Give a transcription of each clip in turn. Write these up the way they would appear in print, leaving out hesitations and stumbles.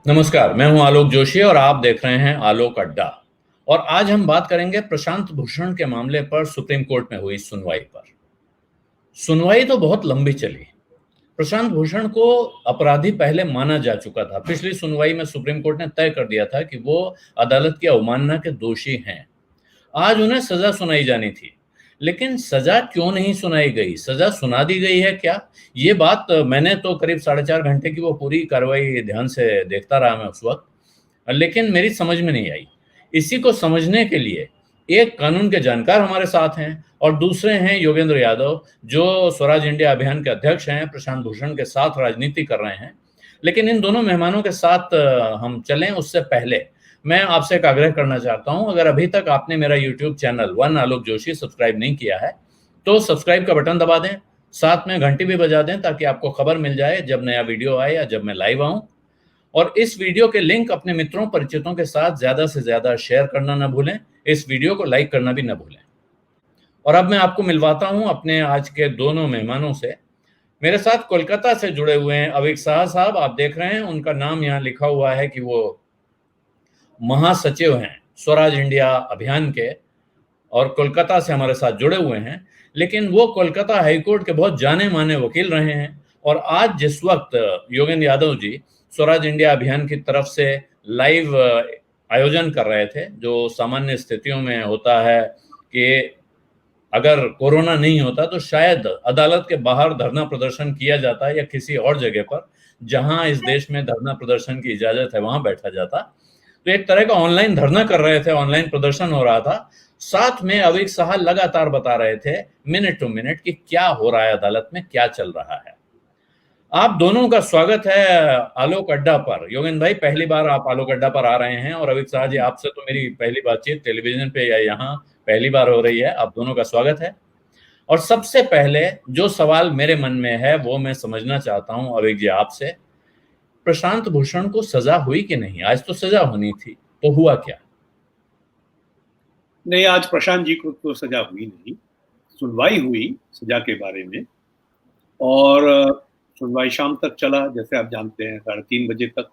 नमस्कार, मैं हूं आलोक जोशी और आप देख रहे हैं आलोक अड्डा। और आज हम बात करेंगे प्रशांत भूषण के मामले पर सुप्रीम कोर्ट में हुई सुनवाई पर। सुनवाई तो बहुत लंबी चली। प्रशांत भूषण को अपराधी पहले माना जा चुका था। पिछली सुनवाई में सुप्रीम कोर्ट ने तय कर दिया था कि वो अदालत की अवमानना के दोषी हैं। आज उन्हें सजा सुनाई जानी थी, लेकिन सजा क्यों नहीं सुनाई गई? सजा सुना दी गई है क्या? ये बात मैंने तो करीब 4.5 घंटे की वो पूरी कार्रवाई ध्यान से देखता रहा मैं उस वक्त, लेकिन मेरी समझ में नहीं आई। इसी को समझने के लिए एक कानून के जानकार हमारे साथ हैं और दूसरे हैं योगेंद्र यादव, जो स्वराज इंडिया अभियान के अध्यक्ष हैं, प्रशांत भूषण के साथ राजनीति कर रहे हैं। लेकिन इन दोनों मेहमानों के साथ हम चलें उससे पहले मैं आपसे एक आग्रह करना चाहता हूं। अगर अभी तक आपने मेरा यूट्यूब चैनल वन आलोक जोशी सब्सक्राइब नहीं किया है तो सब्सक्राइब का बटन दबा दें, साथ में घंटी भी बजा दें ताकि आपको खबर मिल जाए जब नया वीडियो आए या जब मैं लाइव आऊं। और इस वीडियो के लिंक अपने मित्रों परिचितों के साथ ज्यादा से ज्यादा शेयर करना न भूलें। इस वीडियो को लाइक करना भी न भूलें। और अब मैं आपको मिलवाता हूं अपने आज के दोनों मेहमानों से। मेरे साथ कोलकाता से जुड़े हुए हैं अविक साहा साहब। आप देख रहे हैं उनका नाम यहाँ लिखा हुआ है कि वो महासचिव हैं स्वराज इंडिया अभियान के, और कोलकाता से हमारे साथ जुड़े हुए हैं। लेकिन वो कोलकाता हाईकोर्ट के बहुत जाने माने वकील रहे हैं। और आज जिस वक्त योगेंद्र यादव जी स्वराज इंडिया अभियान की तरफ से लाइव आयोजन कर रहे थे, जो सामान्य स्थितियों में होता है कि अगर कोरोना नहीं होता तो शायद अदालत के बाहर धरना प्रदर्शन किया जाता या किसी और जगह पर जहां इस देश में धरना प्रदर्शन की इजाजत है वहां बैठा जाता। तो एक तरह का ऑनलाइन धरना कर रहे थे, ऑनलाइन प्रदर्शन हो रहा था। साथ में अविक साहा लगातार बता रहे थे मिनट टू मिनट कि क्या हो रहा है अदालत में, क्या चल रहा है। आप दोनों का स्वागत है आलोक अड्डा पर। योगेंद्र भाई, पहली बार आप आलोक अड्डा पर आ रहे हैं, और अविक साहा जी, आपसे तो मेरी पहली बातचीत टेलीविजन पे या यहाँ पहली बार हो रही है। आप दोनों का स्वागत है। और सबसे पहले जो सवाल मेरे मन में है वो मैं समझना चाहता हूं अविक जी आपसे। प्रशांत भूषण को सजा हुई कि नहीं? आज तो सजा होनी थी, तो हुआ क्या? नहीं, आज प्रशांत जी को तो सजा हुई नहीं। सुनवाई हुई सजा के बारे में, और सुनवाई शाम तक चला, जैसे आप जानते हैं, 3:30 बजे तक।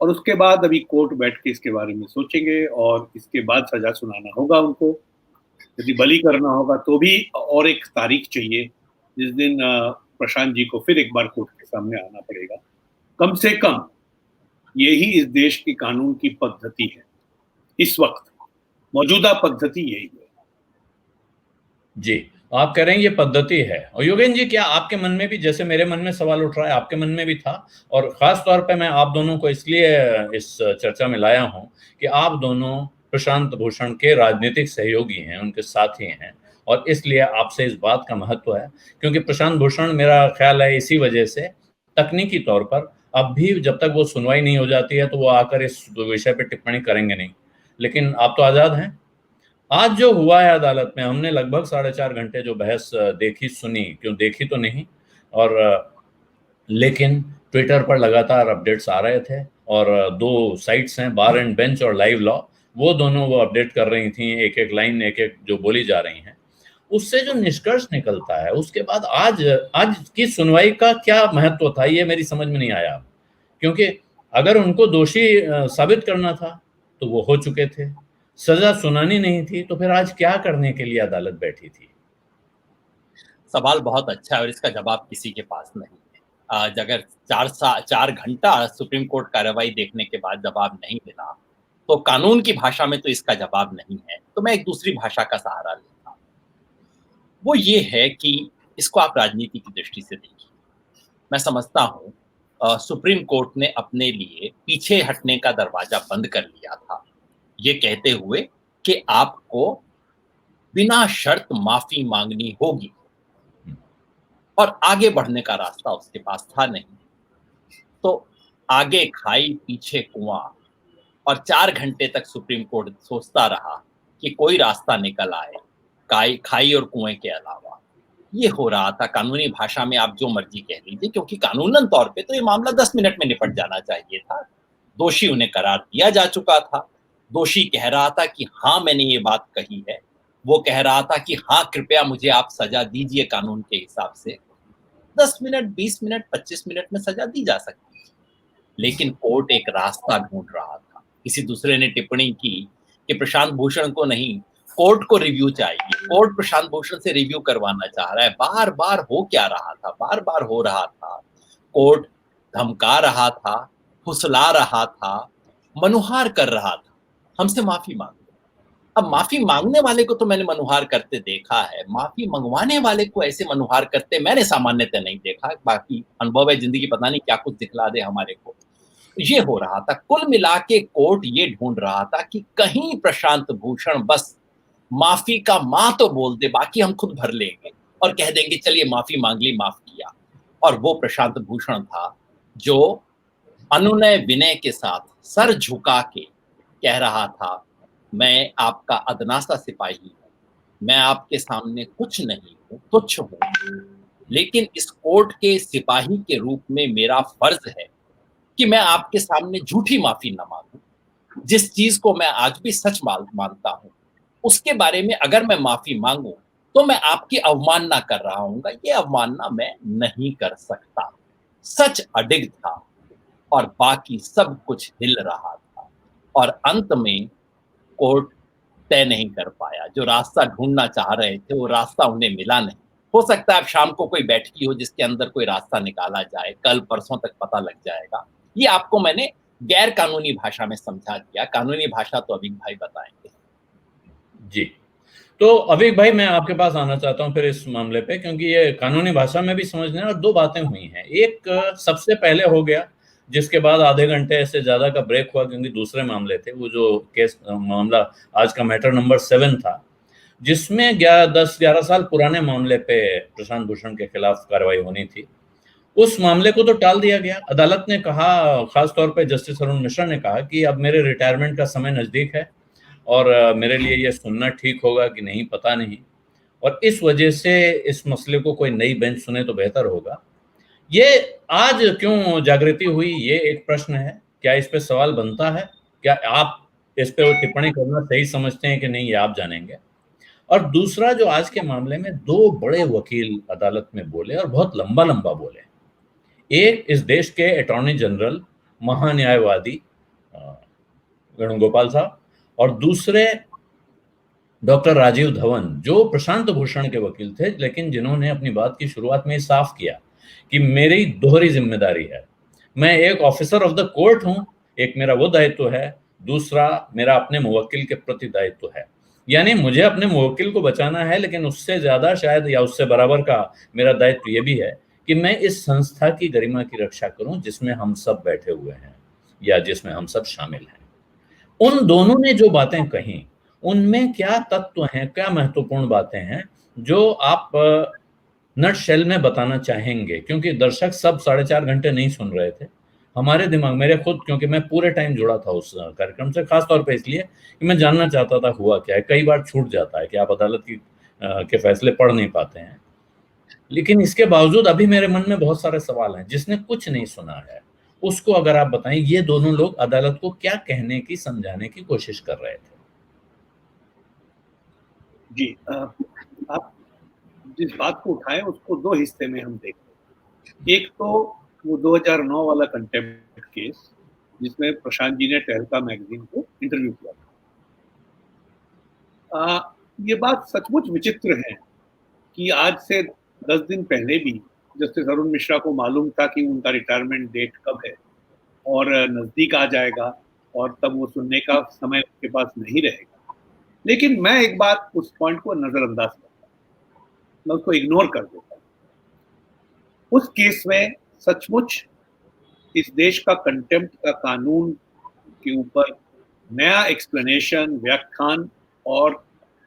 और उसके बाद अभी कोर्ट बैठ के इसके बारे में सोचेंगे और इसके बाद सजा सुनाना होगा उनको। यदि बली करना होगा तो भी और एक तारीख चाहिए जिस दिन प्रशांत जी को फिर एक बार कोर्ट के सामने आना पड़ेगा। कम से कम यही इस देश की कानून की पद्धति है। इस वक्त मौजूदा पद्धति यही है। जी, आप कह रहे हैं ये पद्धति है। और योगेंद्र जी, क्या आपके मन में भी, जैसे मेरे मन में सवाल उठ रहा है, आपके मन में भी था? और खास तौर पे मैं आप दोनों को इसलिए इस चर्चा में लाया हूं कि आप दोनों प्रशांत भूषण के राजनीतिक सहयोगी हैं, उनके साथी हैं, और इसलिए आपसे इस बात का महत्व है। क्योंकि प्रशांत भूषण, मेरा ख्याल है, इसी वजह से तकनीकी तौर पर अब भी जब तक वो सुनवाई नहीं हो जाती है तो वो आकर इस विषय पर टिप्पणी करेंगे नहीं। लेकिन आप तो आजाद हैं। आज जो हुआ है अदालत में, हमने लगभग 4.5 घंटे जो बहस देखी सुनी, क्यों देखी तो नहीं, और लेकिन ट्विटर पर लगातार अपडेट्स आ रहे थे। और दो साइट्स हैं, बार एंड बेंच और लाइव लॉ, वो दोनों वो अपडेट कर रही थी, एक एक लाइन एक एक जो बोली जा रही हैं। उससे जो निष्कर्ष निकलता है उसके बाद आज आज की सुनवाई का क्या महत्व था, ये मेरी समझ में नहीं आया। क्योंकि अगर उनको दोषी साबित करना था तो वो हो चुके थे, सजा सुनानी नहीं थी, तो फिर आज क्या करने के लिए अदालत बैठी थी? सवाल बहुत अच्छा है और इसका जवाब किसी के पास नहीं है। आज अगर 4 घंटा सुप्रीम कोर्ट कार्रवाई देखने के बाद जवाब नहीं मिला तो कानून की भाषा में तो इसका जवाब नहीं है, तो मैं एक दूसरी भाषा का सहारा लेता हूँ। वो ये है कि इसको आप राजनीति की दृष्टि से देखिए। मैं समझता हूँ सुप्रीम कोर्ट ने अपने लिए पीछे हटने का दरवाजा बंद कर लिया था, ये कहते हुए कि आपको बिना शर्त माफी मांगनी होगी, और आगे बढ़ने का रास्ता उसके पास था नहीं। तो आगे खाई पीछे कुआं, और 4 घंटे तक सुप्रीम कोर्ट सोचता रहा कि कोई रास्ता निकल आए खाई और कुएं के अलावा। ये हो रहा था। कानूनी भाषा में आप जो मर्जी कह लीजिए, क्योंकि कानूनन तौर पे तो ये मामला 10 मिनट में निपट जाना चाहिए था। दोषी उन्हें करार दिया जा चुका था। दोषी कह रहा था कि हाँ, मैंने ये बात कही है। वो कह रहा था कि हाँ, कृपया मुझे आप सजा दीजिए कानून के हिसाब से। 10 मिनट, 20 मिनट, 25 मिनट में सजा दी जा सकती है। लेकिन कोर्ट एक रास्ता ढूंढ रहा था। किसी दूसरे ने टिप्पणी की कि प्रशांत भूषण को नहीं, कोर्ट को रिव्यू चाहिए, कोर्ट प्रशांत भूषण से रिव्यू करवाना चाह रहा है। बार बार हो क्या रहा था, बार बार हो रहा था, कोर्ट धमका रहा था, फुसला रहा था, मनुहार कर रहा था, हमसे माफी मांग। अब माफी मांगने वाले को तो मैंने मनुहार करते देखा है, माफी मंगवाने वाले को ऐसे मनुहार करते मैंने सामान्यतः नहीं देखा। बाकी अनुभव है जिंदगी, पता नहीं क्या कुछ दिखला दे हमारे को। ये हो रहा था, कुल मिला के कोर्ट ये ढूंढ रहा था कि कहीं प्रशांत भूषण बस माफी का मां तो बोल दे, बाकी हम खुद भर लेंगे और कह देंगे चलिए माफी मांग ली, माफ किया। और वो प्रशांत भूषण था जो अनुनय विनय के साथ सर झुका के कह रहा था, मैं आपका अदनासा सिपाही हूं, मैं आपके सामने कुछ नहीं हूं, तुच्छ हूं, लेकिन इस कोर्ट के सिपाही के रूप में मेरा फर्ज है कि मैं आपके सामने झूठी माफी न मांगूं। जिस चीज को मैं आज भी सच मानता हूं, उसके बारे में अगर मैं माफी मांगूं तो मैं आपकी अवमानना कर रहा हूंगा। ये अवमानना मैं नहीं कर सकता। सच अडिग था और बाकी सब कुछ हिल रहा था। और अंत में कोर्ट तय नहीं कर पाया। जो रास्ता ढूंढना चाह रहे थे वो रास्ता उन्हें मिला नहीं। हो सकता है अब शाम को कोई बैठकी हो जिसके अंदर कोई रास्ता निकाला जाए, कल परसों तक पता लग जाएगा। ये आपको मैंने गैर कानूनी भाषा में समझा दिया, कानूनी भाषा तो अभी भाई बताएंगे। जी, तो अविक भाई मैं आपके पास आना चाहता हूं फिर इस मामले पे, क्योंकि ये कानूनी भाषा में भी समझने और दो बातें हुई हैं। एक सबसे पहले हो गया, जिसके बाद आधे घंटे से ज्यादा का ब्रेक हुआ क्योंकि दूसरे मामले थे। वो जो केस मामला आज का मैटर नंबर 7 था, जिसमें 10-11 साल पुराने मामले पे प्रशांत भूषण के खिलाफ कार्रवाई होनी थी। उस मामले को तो टाल दिया गया। अदालत ने कहा, खासतौर पे जस्टिस अरुण मिश्रा ने कहा कि अब मेरे रिटायरमेंट का समय नजदीक है और मेरे लिए यह सुनना ठीक होगा कि नहीं पता नहीं, और इस वजह से इस मसले को कोई नई बेंच सुने तो बेहतर होगा। ये आज क्यों जागृति हुई, ये एक प्रश्न है। क्या इस पे सवाल बनता है? क्या आप इस पे टिप्पणी करना सही समझते हैं कि नहीं, ये आप जानेंगे। और दूसरा, जो आज के मामले में दो बड़े वकील अदालत में बोले और बहुत लंबा लंबा बोले। एक इस देश के अटॉर्नी जनरल, महान्यायवादी वेणुगोपाल साहब, और दूसरे डॉक्टर राजीव धवन, जो प्रशांत भूषण के वकील थे, लेकिन जिन्होंने अपनी बात की शुरुआत में साफ किया कि मेरी दोहरी जिम्मेदारी है। मैं एक ऑफिसर ऑफ द कोर्ट हूं, एक मेरा वो दायित्व है, दूसरा मेरा अपने मुवक्किल के प्रति दायित्व है। यानी मुझे अपने मुवक्किल को बचाना है, लेकिन उससे ज्यादा शायद या उससे बराबर का मेरा दायित्व ये भी है कि मैं इस संस्था की गरिमा की रक्षा करूं जिसमें हम सब बैठे हुए हैं या जिसमें हम सब शामिल हैं। उन दोनों ने जो बातें कही, उनमें क्या तत्व हैं, क्या महत्वपूर्ण बातें हैं जो आप नट शेल में बताना चाहेंगे? क्योंकि दर्शक सब 4.5 घंटे नहीं सुन रहे थे। हमारे दिमाग, मेरे खुद, क्योंकि मैं पूरे टाइम जुड़ा था उस कार्यक्रम से, खासतौर पे इसलिए कि मैं जानना चाहता था हुआ क्या है। कई बार छूट जाता है कि आप अदालत के फैसले पढ़ नहीं पाते हैं, लेकिन इसके बावजूद अभी मेरे मन में बहुत सारे सवाल हैं। जिसने कुछ नहीं सुना है उसको अगर आप बताएं, ये दोनों लोग अदालत को क्या कहने की, समझाने की कोशिश कर रहे थे? जी, आप जिस बात को उठाए उसको दो हिस्से में हम देखते हैं। एक तो वो 2009 वाला कंटेम्प्ट केस, जिसमें प्रशांत जी ने टहलका मैगजीन को इंटरव्यू किया था। ये बात सचमुच विचित्र है कि आज से 10 दिन पहले भी जस्टिस अरुण मिश्रा को मालूम था कि उनका रिटायरमेंट डेट कब है और नजदीक आ जाएगा, और तब वो सुनने का समय उनके पास नहीं रहेगा। लेकिन मैं एक बात, उस पॉइंट को नजरअंदाज करता हूँ, मैं उसको इग्नोर कर देता हूँ। उस केस में सचमुच इस देश का कंटेम्प्ट का कानून के ऊपर नया एक्सप्लेनेशन, व्याख्यान और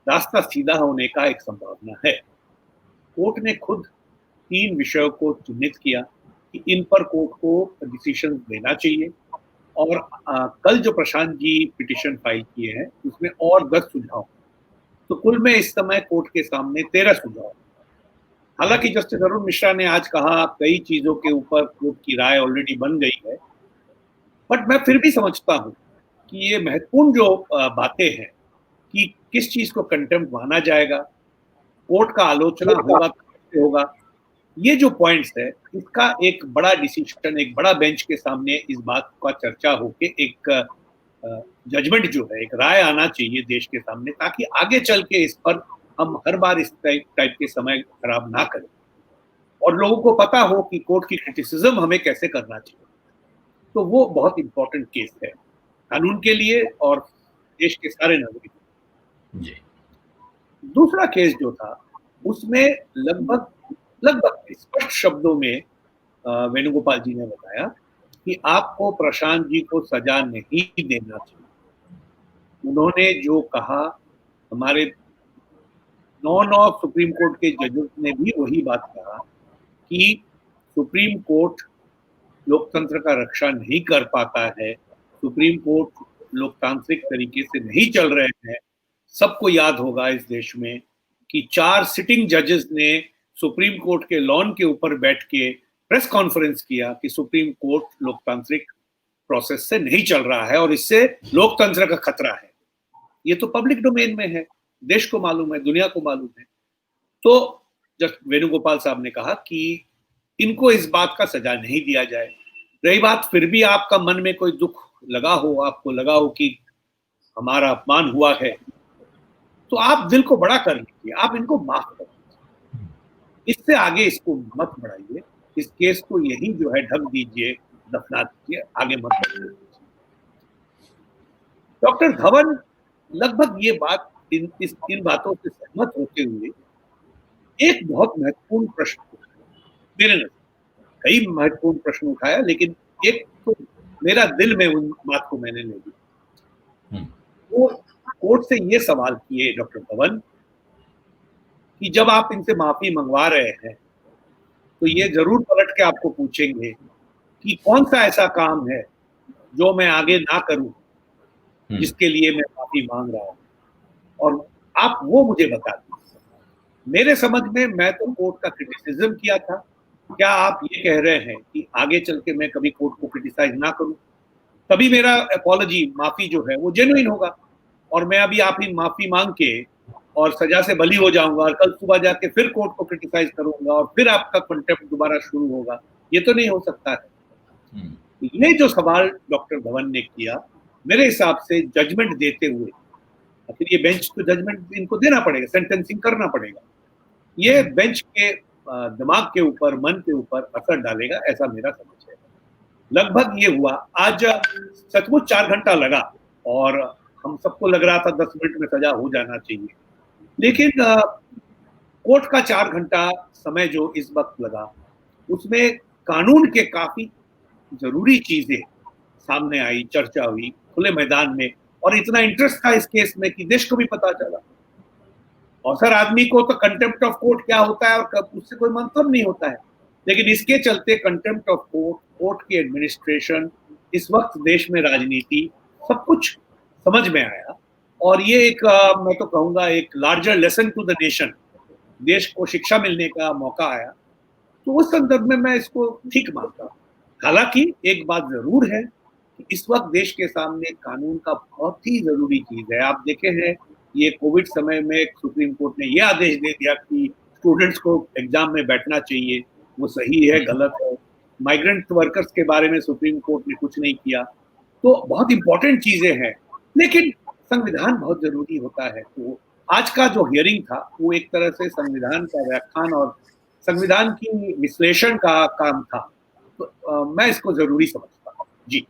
रास्ता सीधा होने का एक संभावना है। कोर्ट ने खुद 3 विषयों को चिन्हित किया कि इन पर कोर्ट को डिसीजन देना चाहिए, और कल जो प्रशांत जी पिटीशन फाइल किए हैं उसमें और 10 सुझाव। तो कुल में इस समय कोर्ट के सामने 13 सुझाव। हालांकि जस्टिस अरुण मिश्रा ने आज कहा कई चीजों के ऊपर कोर्ट की राय ऑलरेडी बन गई है, बट मैं फिर भी समझता हूँ कि ये महत्वपूर्ण जो बातें हैं कि किस चीज को कंटेम्प्ट माना जाएगा, कोर्ट का आलोचना होगा तो कैसे होगा, ये जो पॉइंट्स है, इसका एक बड़ा डिसीजन, एक बड़ा बेंच के सामने इस बात का चर्चा होके एक जजमेंट जो है, एक राय आना चाहिए देश के सामने, ताकि आगे चल के इस पर हम हर बार इस टाइप के समय खराब ना करें और लोगों को पता हो कि कोर्ट की क्रिटिसिज्म हमें कैसे करना चाहिए। तो वो बहुत इंपॉर्टेंट केस है कानून के लिए और देश के सारे नागरिकों जी। दूसरा केस जो था उसमें लगभग स्पष्ट शब्दों में वेणुगोपाल जी ने बताया कि आपको प्रशांत जी को सजा नहीं देना चाहिए। उन्होंने जो कहा, हमारे 9 सुप्रीम कोर्ट के जजेस ने भी वही बात कहा कि सुप्रीम कोर्ट लोकतंत्र का रक्षा नहीं कर पाता है, सुप्रीम कोर्ट लोकतांत्रिक तरीके से नहीं चल रहे हैं। सबको याद होगा इस देश में कि 4 सिटिंग जजेस ने सुप्रीम कोर्ट के लॉन के ऊपर बैठ के प्रेस कॉन्फ्रेंस किया कि सुप्रीम कोर्ट लोकतांत्रिक प्रोसेस से नहीं चल रहा है और इससे लोकतंत्र का खतरा है। ये तो पब्लिक डोमेन में है, देश को मालूम है, दुनिया को मालूम है। तो जब वेणुगोपाल साहब ने कहा कि इनको इस बात का सजा नहीं दिया जाए। रही बात, फिर भी आपका मन में कोई दुख लगा हो, आपको लगा हो कि हमारा अपमान हुआ है, तो आप दिल को बड़ा कर लीजिए, आप इनको माफ कर दीजिए, इससे आगे इसको मत बढ़ाइए, इस केस को यही जो है ढक दीजिए, दफना दीजिए, आगे मत बढ़ाइए। डॉक्टर धवन लगभग ये बात इन बातों से सहमत होते हुए एक बहुत महत्वपूर्ण प्रश्न, मेरे नजर कई महत्वपूर्ण प्रश्न उठाया, लेकिन एक तो मेरा दिल में उन बात को मैंने ले लिया। वो कोर्ट से ये सवाल किए डॉक्टर धवन कि जब आप इनसे माफी मंगवा रहे हैं तो ये जरूर पलट के आपको पूछेंगे कि कौन सा ऐसा काम है जो मैं आगे ना करूं जिसके लिए मैं माफी मांग रहा हूं, और आप वो मुझे बता दीजिए। मेरे समझ में मैं तो कोर्ट का क्रिटिसिज्म किया था, क्या आप ये कह रहे हैं कि आगे चल के मैं कभी कोर्ट को क्रिटिसाइज ना करूं, तभी मेरा अपॉलॉजी, माफी जो है वो जेन्युइन होगा, और मैं अभी आप ही माफी मांग के और सजा से बली हो जाऊंगा और कल सुबह जाके फिर कोर्ट को क्रिटिसाइज करूंगा और फिर आपका कंटेम्प्ट दोबारा शुरू होगा। ये तो नहीं हो सकता है। ये जो सवाल डॉक्टर धवन ने किया, मेरे हिसाब से जजमेंट देते हुए, फिर ये बेंच को जजमेंट इनको देना पड़ेगा, सेंटेंसिंग करना पड़ेगा, ये बेंच के दिमाग के ऊपर, मन के ऊपर असर डालेगा, ऐसा मेरा समझ है। लगभग ये हुआ, आज सचमुच 4 घंटा लगा और हम सबको लग रहा था 10 मिनट में सजा हो जाना चाहिए, लेकिन कोर्ट का 4 घंटा समय जो इस वक्त लगा उसमें कानून के काफी जरूरी चीजें सामने आई, चर्चा हुई खुले मैदान में, और इतना इंटरेस्ट था इस केस में कि देश को भी पता चला। और सर, आदमी को तो कंटेम्प्ट ऑफ कोर्ट क्या होता है और कब उससे कोई मतलब नहीं होता है, लेकिन इसके चलते कंटेम्प्ट ऑफ कोर्ट, कोर्ट की एडमिनिस्ट्रेशन, इस वक्त देश में राजनीति, सब कुछ समझ में आया। और ये एक मैं तो कहूँगा एक larger lesson to the nation, देश को शिक्षा मिलने का मौका आया। तो उस संदर्भ में मैं इसको ठीक मानता हूँ। हालांकि एक बात जरूर है कि इस वक्त देश के सामने कानून का बहुत ही जरूरी चीज है। आप देखे हैं, ये कोविड समय में सुप्रीम कोर्ट ने ये आदेश दे दिया कि स्टूडेंट्स को एग्जाम में बैठना चाहिए, वो सही है, गलत है। माइग्रेंट वर्कर्स के बारे में सुप्रीम कोर्ट ने कुछ नहीं किया। तो बहुत इंपॉर्टेंट चीजें हैं, लेकिन संविधान बहुत जरूरी होता है। तो आज का जो हियरिंग था वो एक तरह से संविधान का व्याख्यान और संविधान की विश्लेषण का काम था। तो मैं इसको जरूरी समझता हूँ। जी,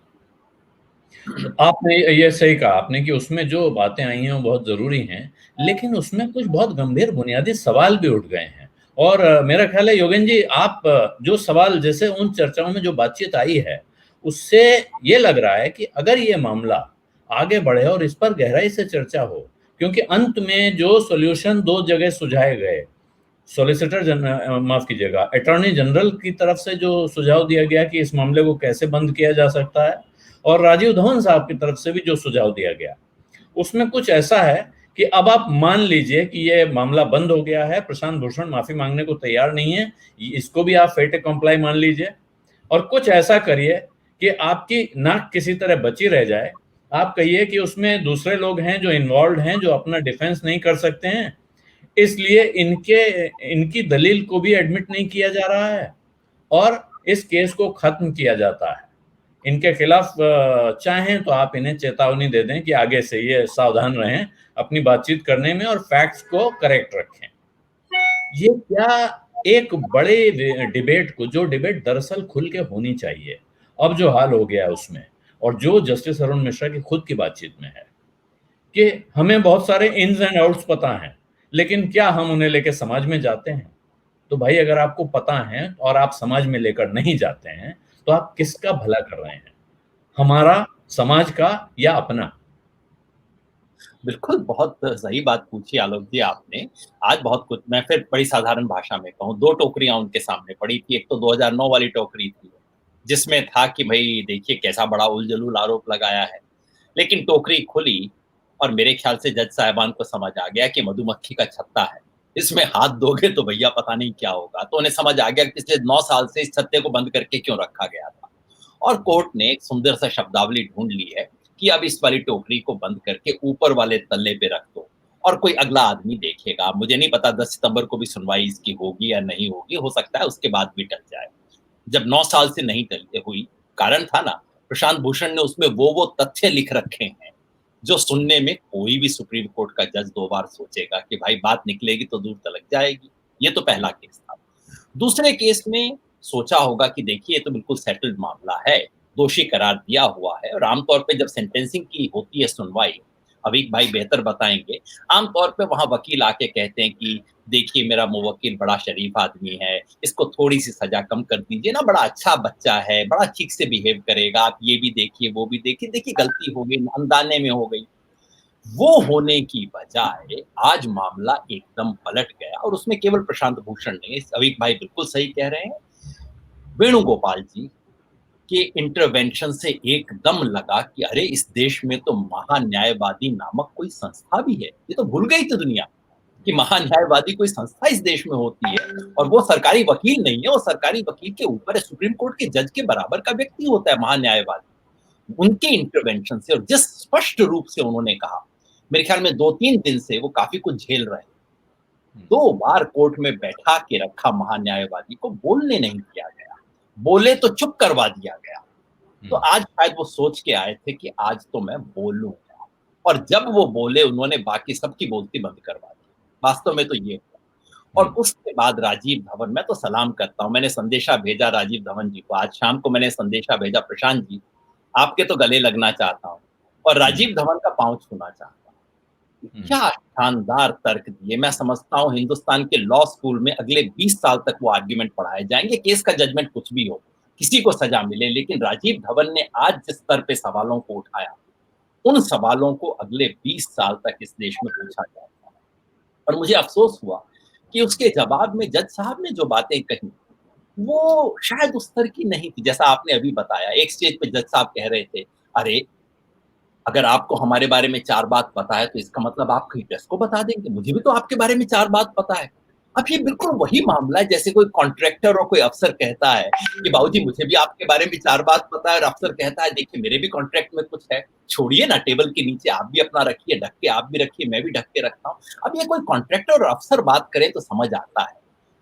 आपने ये सही कहा आपने कि उसमें जो बातें आई हैं वो बहुत जरूरी हैं, लेकिन उसमें कुछ बहुत गंभीर बुनियादी सवाल भी उठ गए हैं। और मेरा ख्याल है योगेन जी, आप जो सवाल, जैसे उन चर्चाओं में जो बातचीत आई है उससे ये लग रहा है कि अगर ये मामला आगे बढ़े और इस पर गहराई से चर्चा हो, क्योंकि अंत में जो सॉल्यूशन 2 जगह सुझाए गए, सॉलिसिटर जनरल, माफ कीजिएगा, अटॉर्नी जनरल की तरफ से जो सुझाव दिया गया कि इस मामले को कैसे बंद किया जा सकता है, और राजीव धवन साहब की तरफ से भी जो सुझाव दिया गया, उसमें कुछ ऐसा है कि अब आप मान लीजिए कि ये मामला बंद हो गया है, प्रशांत भूषण माफी मांगने को तैयार नहीं है, इसको भी आप फेट कंप्लाई मान लीजिए, और कुछ ऐसा करिए कि आपकी नाक किसी तरह बची रह जाए। आप कहिए कि उसमें दूसरे लोग हैं जो इन्वॉल्व हैं, जो अपना डिफेंस नहीं कर सकते हैं, इसलिए इनकी दलील को भी एडमिट नहीं किया जा रहा है और इस केस को खत्म किया जाता है। इनके खिलाफ चाहें तो आप इन्हें चेतावनी दे दें कि आगे से ये सावधान रहें अपनी बातचीत करने में और फैक्ट्स को करेक्ट रखें। ये क्या एक बड़े डिबेट को, जो डिबेट दरअसल खुल के होनी चाहिए, अब जो हाल हो गया है उसमें, और जो जस्टिस अरुण मिश्रा की खुद की बातचीत में है कि हमें बहुत सारे इन्स एंड आउट्स पता हैं, लेकिन क्या हम उन्हें लेके समाज में जाते हैं? तो भाई अगर आपको पता है और आप समाज में लेकर नहीं जाते हैं तो आप किसका भला कर रहे हैं, हमारा, समाज का या अपना? बिल्कुल, बहुत सही बात पूछी आलोक जी आपने। आज बहुत कुछ, मैं फिर बड़ी साधारण भाषा में कहूँ, 2 टोकरियाँ उनके सामने पड़ी थी। एक तो 2009 वाली टोकरी थी, जिसमें था कि भई देखिए कैसा बड़ा उल-जलूल आरोप लगाया है। लेकिन टोकरी खुली और मेरे ख्याल से जज साहिबान को समझ आ गया कि मधुमक्खी का छत्ता है। इसमें हाथ दोगे तो भैया पता नहीं क्या होगा। तो उन्हें समझ आ गया कि पिछले 9 साल से इस छत्ते को बंद करके क्यों रखा गया था। और कोर्ट ने एक सुंदर सा शब्दावली ढूँढ ली है कि अब इस वाली टोकरी को बंद करके ऊपर वाले तल्ले पे रख दो और कोई अगला आदमी देखेगा। मुझे नहीं पता 10 सितंबर को भी सुनवाई इसकी होगी या नहीं होगी, हो सकता है उसके बाद भी टल जाए। जब 9 साल से नहीं टलते हुई, कारण था ना, प्रशांत भूषण ने उसमें वो तथ्य लिख रखे हैं, जो सुनने में कोई भी सुप्रीम कोर्ट का जज 2 बार सोचेगा कि भाई बात निकलेगी तो दूर तलक जाएगी। ये तो पहला केस था। दूसरे केस में सोचा होगा कि देखिए ये तो बिल्कुल सेटल्ड मामला है, दोषी करार दिया हुआ है और आमतौर पे जब सेंटेंसिंग की होती है सुनवाई, अवीक भाई बेहतर बताएँगे, आमतौर पे वहाँ वकील आके कहते हैं कि देखिए मेरा मुवक्किल बड़ा शरीफ आदमी है, इसको थोड़ी-सी सज़ा कम कर दीजिए ना, बड़ा अच्छा बच्चा है, बड़ा ठीक से बिहेव करेगा, आप ये भी देखिए, वो भी देखिए, देखिए गलती हो गई, अनजाने में हो गई। वो होने की बजाय आज मामला एकदम पलट गया और उसमें केवल प्रशांत भूषण नहीं, अवीक भाई बिल्कुल सही कह रहे हैं, वेणुगोपाल जी के इंटरवेंशन से एकदम लगा कि अरे इस देश में तो महान्यायवादी नामक कोई संस्था भी है। ये तो भूल गई थी दुनिया कि महान्यायवादी कोई संस्था इस देश में होती है और वो सरकारी वकील नहीं है, वो सरकारी वकील के ऊपर है, सुप्रीम कोर्ट के जज के बराबर का व्यक्ति होता है महान्यायवादी। उनके इंटरवेंशन से और जिस स्पष्ट रूप से उन्होंने कहा, मेरे ख्याल में 2-3 दिन से वो काफ़ी कुछ झेल रहे हैं। 2 बार कोर्ट में बैठा के रखा महान्यायवादी को, बोलने नहीं दिया गया। बोले तो चुप करवा दिया गया। तो आज शायद वो सोच के आए थे कि आज तो मैं बोलूँगा और जब वो बोले उन्होंने बाकी सबकी बोलती बंद करवा दी। वास्तव में तो ये हुआ और उसके बाद राजीव धवन, मैं तो सलाम करता हूँ, मैंने संदेशा भेजा राजीव धवन जी को, आज शाम को मैंने संदेशा भेजा, प्रशांत जी, आपके तो गले लगना चाहता हूँ और राजीव धवन का पाँव छूना चाहता हूँ। क्या शानदार तर्क दिए। मैं समझता हूँ हिंदुस्तान के लॉ स्कूल में अगले 20 साल तक वो आर्ग्यूमेंट पढ़ाए जाएँगे, केस का जजमेंट कुछ भी हो, किसी को सजा मिले, लेकिन राजीव धवन ने आज जिस स्तर पे सवालों को उठाया, उन सवालों को अगले 20 साल तक इस देश में पूछा जाएगा। और मुझे अफ़सोस हुआ कि उसके जवाब में जज साहब ने जो बातें कही, वो शायद उस स्तर की नहीं थी, जैसा आपने अभी बताया। एक स्टेज पे जज साहब कह रहे थे, "अरे! अगर आपको हमारे बारे में 4 बात पता है, तो इसका मतलब आप कहीं प्रेस को बता देंगे। मुझे भी तो आपके बारे में 4 बात पता है।" अब ये बिल्कुल वही मामला है जैसे कोई कॉन्ट्रैक्टर और कोई अफ़सर कहता है कि बाबूजी मुझे भी आपके बारे में 4 बात पता है और अफ़सर कहता है देखिए मेरे भी कॉन्ट्रैक्ट में कुछ है। छोड़िए ना टेबल के नीचे आप भी अपना रखिए, ढक के आप भी रखिए, मैं भी ढक के रखता हूँ। अब ये कोई कॉन्ट्रैक्टर और अफ़सर बात करें तो समझ आता है।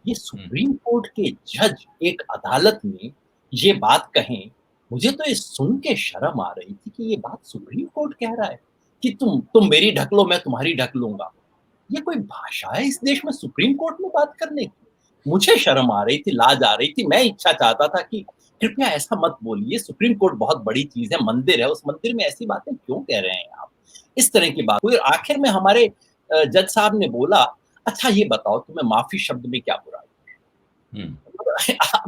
ये सुप्रीम कोर्ट के जज एक अदालत में ये बात कहें, मुझे तो ये सुन के शर्म आ रही थी कि ये बात सुप्रीम कोर्ट कह रहा है कि तुम मेरी ढक लो, मैं तुम्हारी ढक लूँगा। ये कोई भाषा है इस देश में सुप्रीम कोर्ट में बात करने की? मुझे शर्म आ रही थी, लाज आ रही थी। मैं इच्छा चाहता था कि कृपया ऐसा मत बोलिए, सुप्रीम कोर्ट बहुत बड़ी चीज़ है, मंदिर है, उस मंदिर में ऐसी बातें क्यों कह रहे हैं आप? इस तरह की बात हुई और आखिर में हमारे जज साहब ने बोला, "अच्छा ये बताओ तुम्हें माफ़ी शब्द में क्या बुराई है?"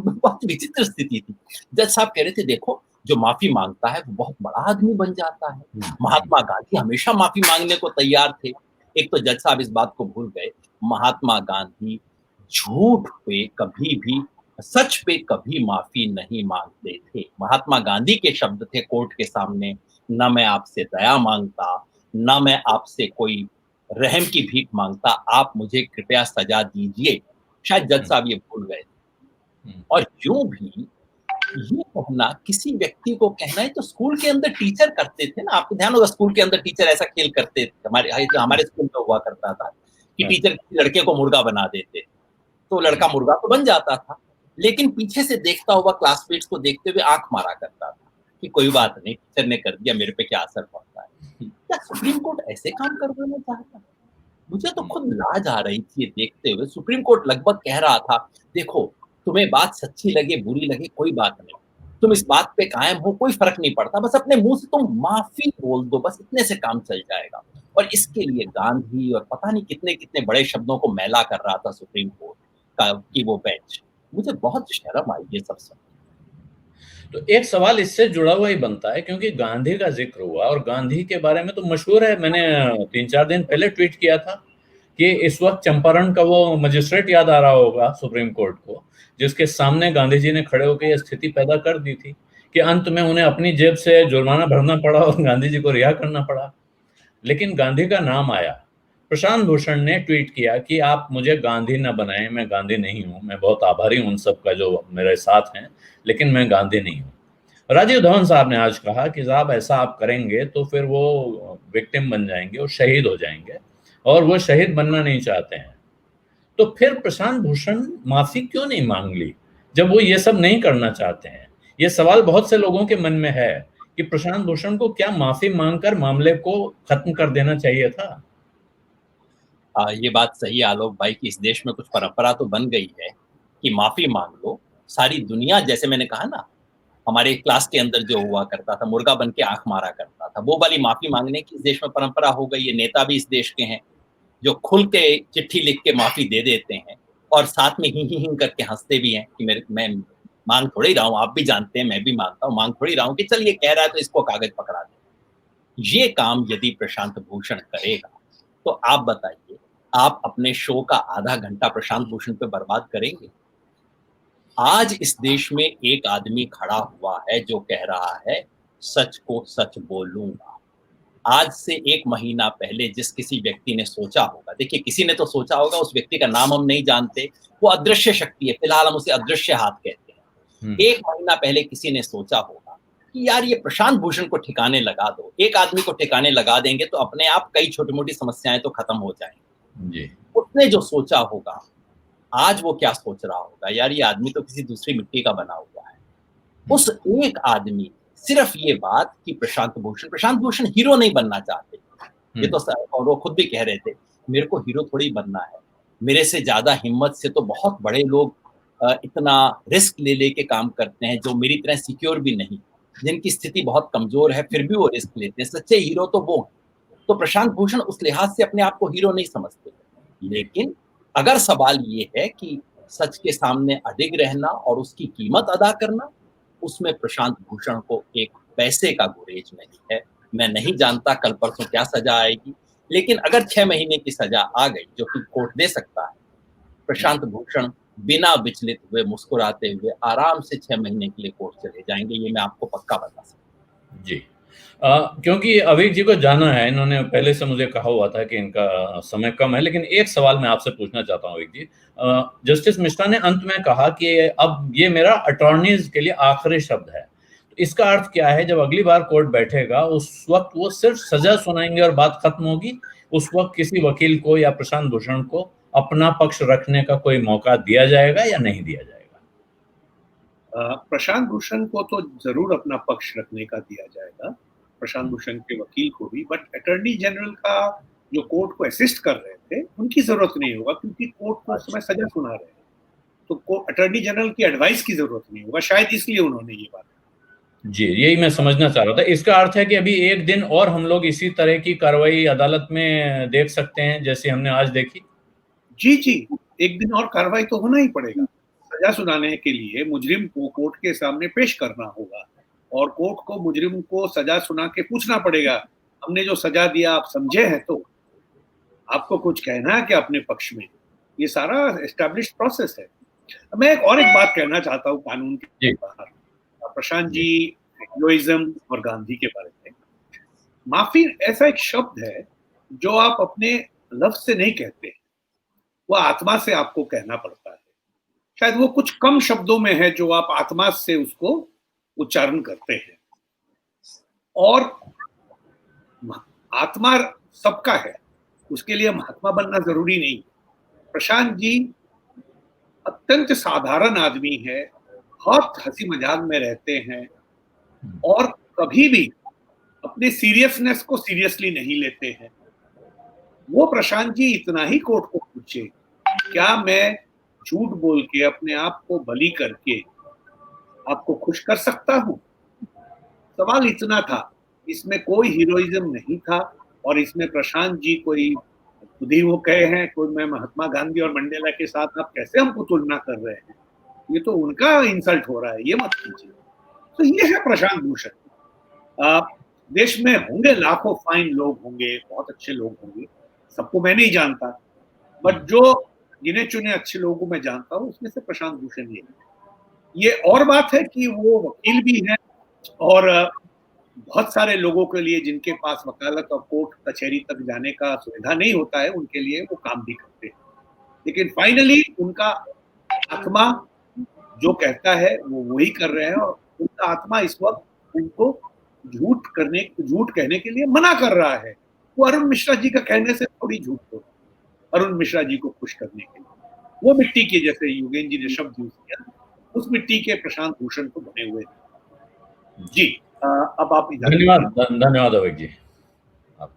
बहुत विचित्र स्थिति थी। जज साहब कह रहे थे देखो, जो माफ़ी माँगता है वो बहुत बड़ा आदमी बन जाता है। महात्मा गांधी हमेशा माफ़ी माँगने को तैयार थे। एक तो जज साहब इस बात को भूल गए, महात्मा गांधी झूठ पे कभी भी, सच पे कभी माफ़ी नहीं माँगते थे। महात्मा गांधी के शब्द थे कोर्ट के सामने, ना मैं आपसे दया माँगता, ना मैं आपसे कोई रहम की भीख माँगता, आप मुझे कृपया सज़ा दीजिए। शायद जज साहब ये भूल गए। और यूँ भी ये कहना, किसी व्यक्ति को कहना है, तो स्कूल के अंदर टीचर करते थे ना, आपको ध्यान होगा स्कूल के अंदर टीचर ऐसा खेल करते थे, हमारे स्कूल में हुआ करता था कि टीचर किसी लड़के को मुर्गा बना देते, तो लड़का मुर्गा तो बन जाता था, लेकिन पीछे से देखता हुआ क्लासमेट्स को देखते हुए आंख मारा करता था कि कोई बात नहीं, टीचर ने कर दिया, मेरे पे क्या असर पड़ता है। क्या सुप्रीम कोर्ट ऐसे काम कर देना चाहता? मुझे तो खुद लाज आ रही थी ये देखते हुए। सुप्रीम कोर्ट लगभग कह रहा था, देखो तुम्हें बात सच्ची लगे बुरी लगे कोई बात नहीं, तुम इस बात पे कायम हो, कोई फर्क नहीं पड़ता, बस अपने मुंह से तुम माफी बोल दो, बस इतने से काम चल जाएगा। और इसके लिए गांधी और पता नहीं कितने कितने बड़े शब्दों को मैला कर रहा था सुप्रीम कोर्ट का की वो बेंच। मुझे बहुत शर्म आई ये सब सुन। तो एक सवाल इससे जुड़ा हुआ ही बनता है, क्योंकि गांधी का जिक्र हुआ और गांधी के बारे में तो मशहूर है, मैंने 3-4 दिन पहले ट्वीट किया था कि इस वक्त चंपारण का वो मजिस्ट्रेट याद आ रहा होगा सुप्रीम कोर्ट को, जिसके सामने गांधी जी ने खड़े होकर यह स्थिति पैदा कर दी थी कि अंत में उन्हें अपनी जेब से जुर्माना भरना पड़ा और गांधी जी को रिहा करना पड़ा। लेकिन गांधी का नाम आया। प्रशांत भूषण ने ट्वीट किया कि आप मुझे गांधी न बनाएं, मैं गांधी नहीं हूं, मैं बहुत आभारी हूं उन सबका जो मेरे साथ हैं, लेकिन मैं गांधी नहीं हूं। राजीव धवन साहब ने आज कहा कि साहब ऐसा आप करेंगे तो फिर वो विक्टिम बन जाएंगे और शहीद हो जाएंगे, और वो शहीद बनना नहीं चाहते हैं। तो फिर प्रशांत भूषण माफी क्यों नहीं मांग ली जब वो ये सब नहीं करना चाहते हैं? ये सवाल बहुत से लोगों के मन में है कि प्रशांत भूषण को क्या माफी मांगकर मामले को खत्म कर देना चाहिए था? ये बात सही है आलोक भाई कि इस देश में कुछ परंपरा तो बन गई है कि माफी मांग लो। सारी दुनिया, जैसे मैंने कहा ना, हमारे क्लास के अंदर जो हुआ करता था, मुर्गा बन के आंख मारा करता था, वो वाली माफी मांगने की इस देश में परंपरा हो गई है। नेता भी इस देश के हैं जो खुल के चिट्ठी लिख के माफी दे देते हैं और साथ में ही करके हंसते भी हैं कि मैं मांग थोड़ी रहा हूँ, आप भी जानते हैं, मैं भी मानता हूँ, मांग थोड़ी रहा हूँ कि चल ये कह रहा है तो इसको कागज पकड़ा दे। ये काम यदि प्रशांत भूषण करेगा तो आप बताइए, आप अपने शो का आधा घंटा प्रशांत भूषण पे बर्बाद करेंगे? आज इस देश में एक आदमी खड़ा हुआ है जो कह रहा है सच को सच बोलूंगा। आज से 1 महीना पहले जिस किसी व्यक्ति ने सोचा होगा, देखिए किसी ने तो सोचा होगा, उस व्यक्ति का नाम हम नहीं जानते, वो अदृश्य शक्ति है, फिलहाल हम उसे अदृश्य हाथ कहते हैं। 1 महीना पहले किसी ने सोचा होगा कि यार ये प्रशांत भूषण को ठिकाने लगा दो, एक आदमी को ठिकाने लगा देंगे तो अपने आप कई छोटी मोटी समस्याएं तो खत्म हो जाएंगी जी। उसने जो सोचा होगा, आज वो क्या सोच रहा होगा, यार ये आदमी तो किसी दूसरी मिट्टी का बना हुआ है। उस एक आदमी सिर्फ ये बात कि प्रशांत भूषण हीरो नहीं बनना चाहते, ये तो और वो खुद भी कह रहे थे, मेरे को हीरो थोड़ी बनना है, मेरे से ज्यादा हिम्मत से तो बहुत बड़े लोग इतना रिस्क ले लेके काम करते हैं जो मेरी तरह सिक्योर भी नहीं, जिनकी स्थिति बहुत कमजोर है फिर भी वो रिस्क लेते हैं। सच्चे हीरो तो वो हैं। तो प्रशांत भूषण उस लिहाज से अपने आप को हीरो नहीं समझते। लेकिन अगर सवाल ये है कि सच के सामने अडिग रहना और उसकी कीमत अदा करना, उसमें प्रशांत भूषण को एक पैसे का गुरेज नहीं है। मैं नहीं जानता कल परसों क्या सजा आएगी, लेकिन अगर 6 महीने की सजा आ गई जो कि कोर्ट दे सकता है, प्रशांत भूषण बिना विचलित हुए मुस्कुराते हुए आराम से 6 महीने के लिए कोर्ट चले जाएंगे, ये मैं आपको पक्का बता सकता हूँ। जी। क्योंकि अविक जी को जाना है, इन्होंने पहले से मुझे कहा हुआ था कि इनका समय कम है, लेकिन एक सवाल मैं आपसे पूछना चाहता हूँ अविक जी। जस्टिस मिश्रा ने अंत में कहा कि अब ये मेरा अटॉर्नीज के लिए आखिरी शब्द है, तो इसका अर्थ क्या है? जब अगली बार कोर्ट बैठेगा उस वक्त वो सिर्फ सजा सुनाएंगे और बात खत्म होगी? उस वक्त किसी वकील को या प्रशांत भूषण को अपना पक्ष रखने का कोई मौका दिया जाएगा या नहीं दिया जाएगा? प्रशांत भूषण को तो जरूर अपना पक्ष रखने का दिया जाएगा, प्रशांत भूषण के वकील को भी, बट अटॉर्नी जनरल का जो कोर्ट को असिस्ट कर रहे थे उनकी जरूरत नहीं होगा, क्योंकि कोर्ट को उस समय सजा सुना रहे हैं, तो अटॉर्नी जनरल की एडवाइस की जरूरत नहीं होगा, शायद इसलिए उन्होंने ये बात। जी, यही मैं समझना चाह रहा था। इसका अर्थ है कि अभी एक दिन और हम लोग इसी तरह की कार्रवाई अदालत में देख सकते हैं जैसे हमने आज देखी? जी जी, एक दिन और कार्रवाई तो होना ही पड़ेगा। सजा सुनाने के लिए मुजरिम को कोर्ट के सामने पेश करना होगा और कोर्ट को मुजरिम को सजा सुना के पूछना पड़ेगा, हमने जो सजा दिया आप समझे हैं? तो आपको कुछ कहना है क्या अपने पक्ष में? ये सारा एस्टैब्लिश्ड प्रोसेस है। मैं एक बात कहना चाहता हूँ कानून के बाहर, प्रशांत जी हीरोइज्म और गांधी के बारे में। माफी ऐसा एक शब्द है जो आप अपने लफ्ज से नहीं कहते, वो आत्मा से आपको कहना पड़ता है। शायद वो कुछ कम शब्दों में है जो आप आत्मा से उसको उच्चारण करते हैं, और आत्मा सबका है, उसके लिए महात्मा बनना जरूरी नहीं। प्रशांत जी अत्यंत साधारण आदमी है, बहुत हंसी मजाक में रहते हैं और कभी भी अपने सीरियसनेस को सीरियसली नहीं लेते हैं। वो प्रशांत जी इतना ही कोर्ट को पूछे, क्या मैं झूठ बोल के अपने आप को बलि करके आपको खुश कर सकता हूं? सवाल इतना था, इसमें कोई हीरोइज्म नहीं था और इसमें प्रशांत जी कोई खुद ही वो कहे हैं कोई मैं महात्मा गांधी और मंडेला के साथ आप कैसे हमको तुलना कर रहे हैं, ये तो उनका इंसल्ट हो रहा है, ये मत कीजिए। तो ये है प्रशांत भूषण। देश में होंगे लाखों फाइन लोग होंगे, बहुत अच्छे लोग होंगे, सबको मैं नहीं जानता, बट जो गिने चुने अच्छे लोगों को मैं जानता हूँ उसमें से प्रशांत भूषण ये और बात है कि वो वकील भी हैं और बहुत सारे लोगों के लिए जिनके पास वकालत और कोर्ट कचहरी तक जाने का सुविधा नहीं होता है, उनके लिए वो काम भी करते हैं। लेकिन फाइनली उनका आत्मा जो कहता है वो वही कर रहे हैं और उनका आत्मा इस वक्त उनको झूठ कहने के लिए मना कर रहा है। वो अरुण मिश्रा जी का कहने से थोड़ी झूठ हो, अरुण मिश्रा जी को खुश करने के लिए वो मिट्टी के, जैसे योगेंद्र जी ने शब्द यूज किया, उस मिट्टी के प्रशांत भूषण को बने हुए जी। अब आप धन्यवाद अवैध जी। आप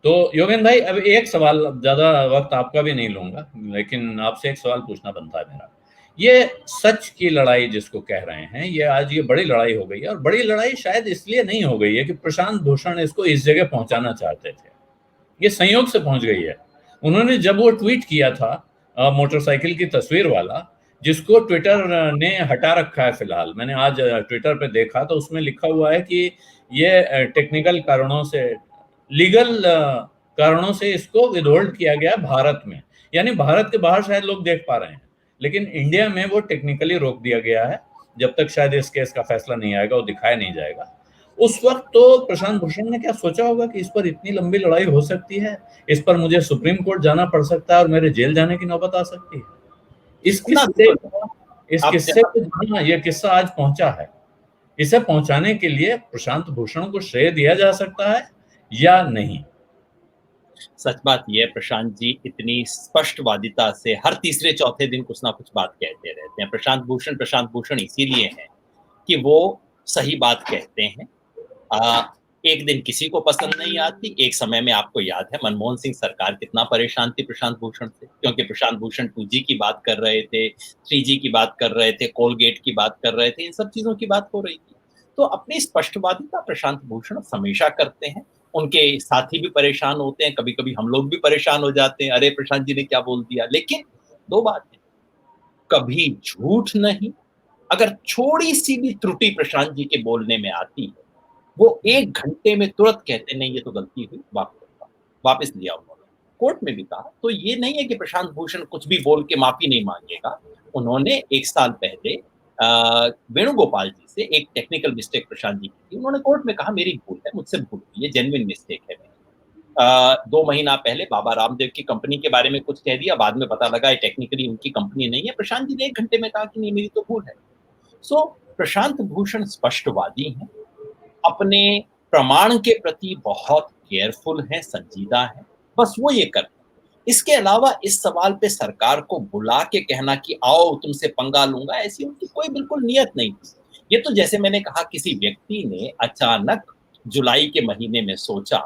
तो योगेंद्र भाई, अब एक सवाल, ज्यादा वक्त आपका भी नहीं लूंगा, लेकिन आपसे एक सवाल पूछना बनता है मेरा। ये सच की लड़ाई जिसको कह रहे हैं, ये आज ये बड़ी लड़ाई हो गई है, और बड़ी लड़ाई शायद इसलिए नहीं हो गई है कि प्रशांत भूषण इसको इस जगह पहुंचाना चाहते थे, ये संयोग से पहुंच गई है। उन्होंने जब वो ट्वीट किया था मोटरसाइकिल की तस्वीर वाला, जिसको ट्विटर ने हटा रखा है फिलहाल, मैंने आज ट्विटर पे देखा तो उसमें लिखा हुआ है कि ये टेक्निकल कारणों से, लीगल कारणों से इसको विदहोल्ड किया गया भारत में, यानी भारत के बाहर शायद लोग देख पा रहे हैं, लेकिन इंडिया में वो टेक्निकली रोक दिया गया है, जब तक शायद इस केस का फैसला नहीं आएगा, वो दिखाया नहीं जाएगा। उस वक्त तो प्रशांत भूषण ने क्या सोचा होगा कि इस पर इतनी लंबी लड़ाई हो सकती है, इस पर मुझे सुप्रीम कोर्ट जाना पड़ सकता है और मेरे जेल जाने की नौबत आ सकती है। इस किस्से को जहां ये किस्सा आज पहुंचा है, इसे पहुंचाने के लिए प्रशांत भूषण को श्रेय दिया जा सकता है या नहीं? सच बात यह, प्रशांत जी इतनी स्पष्टवादिता से हर तीसरे चौथे दिन कुछ ना कुछ बात कहते रहते हैं। प्रशांत भूषण इसीलिए है कि वो सही बात कहते हैं। एक दिन किसी को पसंद नहीं आती। एक समय में आपको याद है मनमोहन सिंह सरकार कितना परेशान थी प्रशांत भूषण से, क्योंकि प्रशांत भूषण 2G की बात कर रहे थे, 3G की बात कर रहे थे, कोलगेट की बात कर रहे थे, इन सब चीजों की बात हो रही थी। तो अपनी स्पष्टवादिता प्रशांत भूषण हमेशा करते हैं। उनके साथी भी परेशान होते हैं, कभी कभी हम लोग भी परेशान हो जाते हैं, अरे प्रशांत जी ने क्या बोल दिया। लेकिन दो बातें, कभी झूठ नहीं। अगर थोड़ी सी भी त्रुटि प्रशांत जी के बोलने में आती है, वो 1 घंटे में तुरंत कहते नहीं ये तो गलती हुई, वापस लिया उन्होंने। कोर्ट में भी कहा। तो ये नहीं है कि प्रशांत भूषण कुछ भी बोल के माफी नहीं मांगेगा। उन्होंने 1 साल पहले वेणुगोपाल जी से एक टेक्निकल मिस्टेक प्रशांत जी की थी, उन्होंने कोर्ट में कहा मेरी भूल है, मुझसे भूल हुई, ये जेन्युइन मिस्टेक है मेरी। 2 महीना पहले बाबा रामदेव की कंपनी के बारे में कुछ कह दिया, बाद में पता लगा टेक्निकली उनकी कंपनी नहीं है। प्रशांत जी ने 1 घंटे में कहा कि नहीं मेरी तो भूल है। सो प्रशांत भूषण स्पष्टवादी हैं, अपने प्रमाण के प्रति बहुत केयरफुल हैं, संजीदा हैं, बस वो ये करते हैं। इसके अलावा इस सवाल पे सरकार को बुला के कहना कि आओ तुमसे पंगा लूंगा, ऐसी उनकी कोई बिल्कुल नियत नहीं थी। ये तो जैसे मैंने कहा, किसी व्यक्ति ने अचानक जुलाई के महीने में सोचा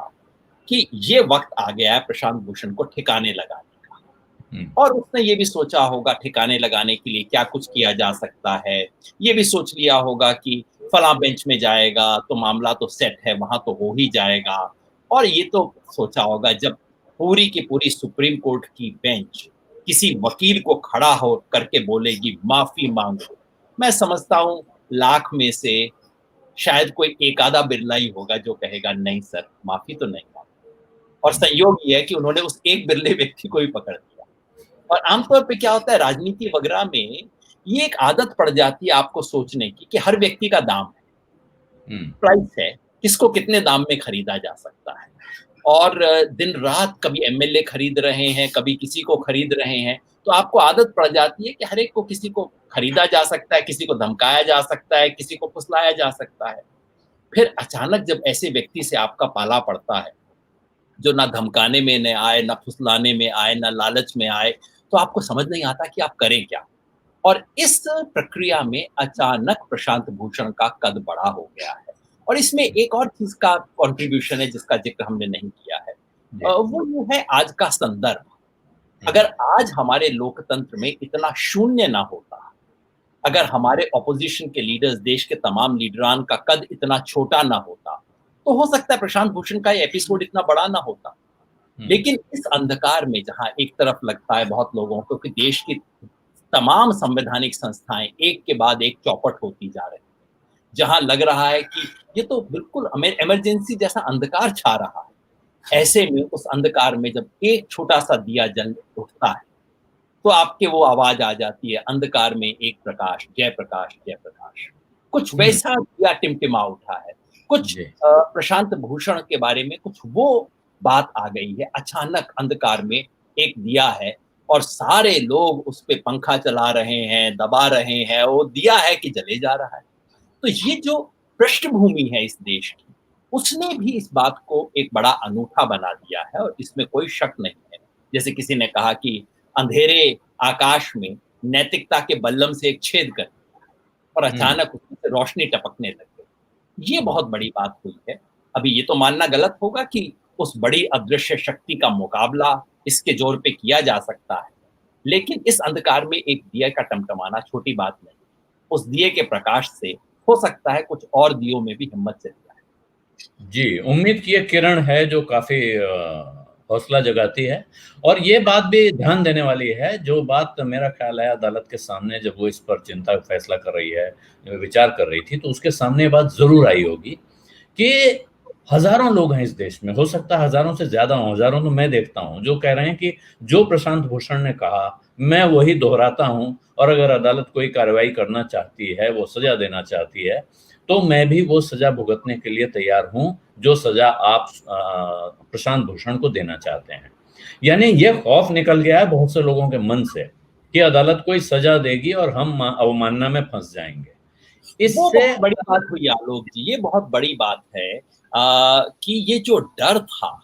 कि ये वक्त आ गया है प्रशांत भूषण को ठिकाने लगाने का, और उसने ये भी सोचा होगा ठिकाने लगाने के लिए क्या कुछ किया जा सकता है। ये भी सोच लिया होगा कि फला बेंच में जाएगा तो मामला तो सेट है, वहां तो हो ही जाएगा। और ये तो सोचा होगा जब पूरी की पूरी सुप्रीम कोर्ट की बेंच किसी वकील को खड़ा हो करके बोलेगी माफी मांगो, मैं समझता हूं लाख में से शायद कोई एक आधा बिरला ही होगा जो कहेगा नहीं सर माफी तो नहीं मांगो। और संयोग ये है कि उन्होंने उस एक बिरले व्यक्ति को ही पकड़ लिया। और आमतौर पे क्या होता है राजनीति वगैरह में, ये एक आदत पड़ जाती है आपको सोचने की कि हर व्यक्ति का दाम है, प्राइस है, किसको कितने दाम में खरीदा जा सकता है। और दिन रात कभी एमएलए खरीद रहे हैं, कभी किसी को खरीद रहे हैं, तो आपको आदत पड़ जाती है कि हर एक को किसी को खरीदा जा सकता है, किसी को धमकाया जा सकता है, किसी को फुसलाया जा सकता है। फिर अचानक जब ऐसे व्यक्ति से आपका पाला पड़ता है जो ना धमकाने में न आए, ना फुसलाने में आए, ना लालच में आए, तो आपको समझ नहीं आता कि आप करें क्या? और इस प्रक्रिया में अचानक प्रशांत भूषण का कद बड़ा हो गया है। और इसमें एक और चीज़ का कंट्रीब्यूशन है जिसका ज़िक्र हमने नहीं किया है। वो ये है आज का संदर्भ। अगर आज हमारे लोकतंत्र में इतना शून्य ना होता, अगर हमारे ऑपोजिशन के लीडर्स, देश के तमाम लीडरान का कद इतना छोटा ना होता, तो हो सकता है प्रशांत भूषण का ये एपिसोड इतना बड़ा ना होता। लेकिन इस अंधकार में जहाँ एक तरफ लगता है बहुत लोगों को कि देश की तमाम संवैधानिक संस्थाएं एक के बाद एक चौपट होती जा रही हैं, जहाँ लग रहा है कि ये तो बिल्कुल इमरजेंसी जैसा अंधकार छा रहा है। ऐसे में उस अंधकार में जब एक छोटा सा दिया जल उठता है, तो आपके वो आवाज आ जाती है, अंधकार में एक प्रकाश, जय प्रकाश, जय प्रकाश। कुछ वैसा दिया टिमटिमा उठा है। कुछ प्रशांत भूषण के बारे में कुछ वो बात आ गई है। अचानक अंधकार में एक दिया है और सारे लोग उस पे पंखा चला रहे हैं, दबा रहे हैं, वो दिया है कि जले जा रहा है। तो ये जो पृष्ठभूमि है इस देश की, उसने भी इस बात को एक बड़ा अनूठा बना दिया है और इसमें कोई शक नहीं है। जैसे किसी ने कहा कि अंधेरे आकाश में नैतिकता के बल्लम से एक छेद कर दिया और अचानक उसमें से रोशनी टपकने लग गई। ये बहुत बड़ी बात हुई है। अभी ये तो मानना गलत होगा कि उस बड़ी अदृश्य शक्ति का मुकाबला इसके जोर पे किया जा सकता है, लेकिन इस अंधकार में एक दिया का टमटमाना छोटी बात नहीं। उस दिए के प्रकाश से हो सकता है कुछ और दियों में भी हिम्मत चली जाए। जी, उम्मीद की एक किरण है जो काफी हौसला जगाती है। और ये बात भी ध्यान देने वाली है, जो बात मेरा ख्याल है अदालत के सामने जब वो इस पर चिंता का फैसला कर रही है, विचार कर रही थी, तो उसके सामने ये बात जरूर आई होगी कि हजारों लोग हैं इस देश में, हो सकता है हजारों से ज्यादा हों, हजारों तो मैं देखता हूं, जो कह रहे हैं कि जो प्रशांत भूषण ने कहा मैं वही दोहराता हूं, और अगर अदालत कोई कार्रवाई करना चाहती है, वो सजा देना चाहती है, तो मैं भी वो सजा भुगतने के लिए तैयार हूं जो सजा आप प्रशांत भूषण को देना चाहते हैं। यानी ये खौफ निकल गया है बहुत से लोगों के मन से कि अदालत कोई सजा देगी और हम अवमानना में फंस जाएंगे। इससे बड़ी बात हुई आलोक जी, ये बहुत बड़ी बात है कि ये जो डर था,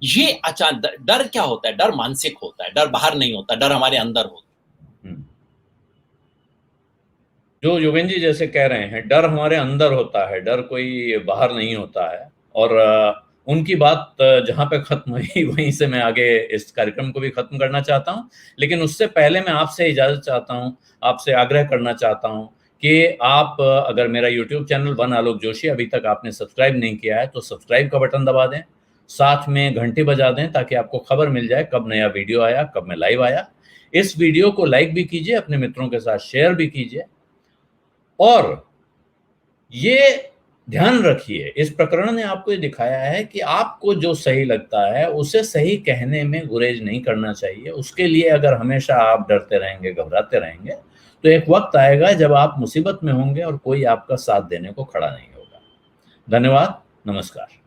ये अचानक, डर क्या होता है? डर मानसिक होता है, डर बाहर नहीं होता, डर हमारे अंदर होता है। जो योगेंद्र जी जैसे कह रहे हैं, डर हमारे अंदर होता है, डर कोई बाहर नहीं होता है। और उनकी बात जहां पे खत्म हुई वहीं से मैं आगे इस कार्यक्रम को भी खत्म करना चाहता हूं। लेकिन उससे पहले मैं आपसे इजाजत चाहता हूं, आपसे आग्रह करना चाहता हूं कि आप अगर मेरा YouTube चैनल वन आलोक जोशी अभी तक आपने सब्सक्राइब नहीं किया है, तो सब्सक्राइब का बटन दबा दें, साथ में घंटी बजा दें ताकि आपको खबर मिल जाए कब नया वीडियो आया, कब मैं लाइव आया। इस वीडियो को लाइक भी कीजिए, अपने मित्रों के साथ शेयर भी कीजिए। और ये ध्यान रखिए, इस प्रकरण ने आपको ये दिखाया है कि आपको जो सही लगता है उसे सही कहने में गुरेज नहीं करना चाहिए। उसके लिए अगर हमेशा आप डरते रहेंगे, घबराते रहेंगे, तो एक वक्त आएगा जब आप मुसीबत में होंगे और कोई आपका साथ देने को खड़ा नहीं होगा। धन्यवाद, नमस्कार।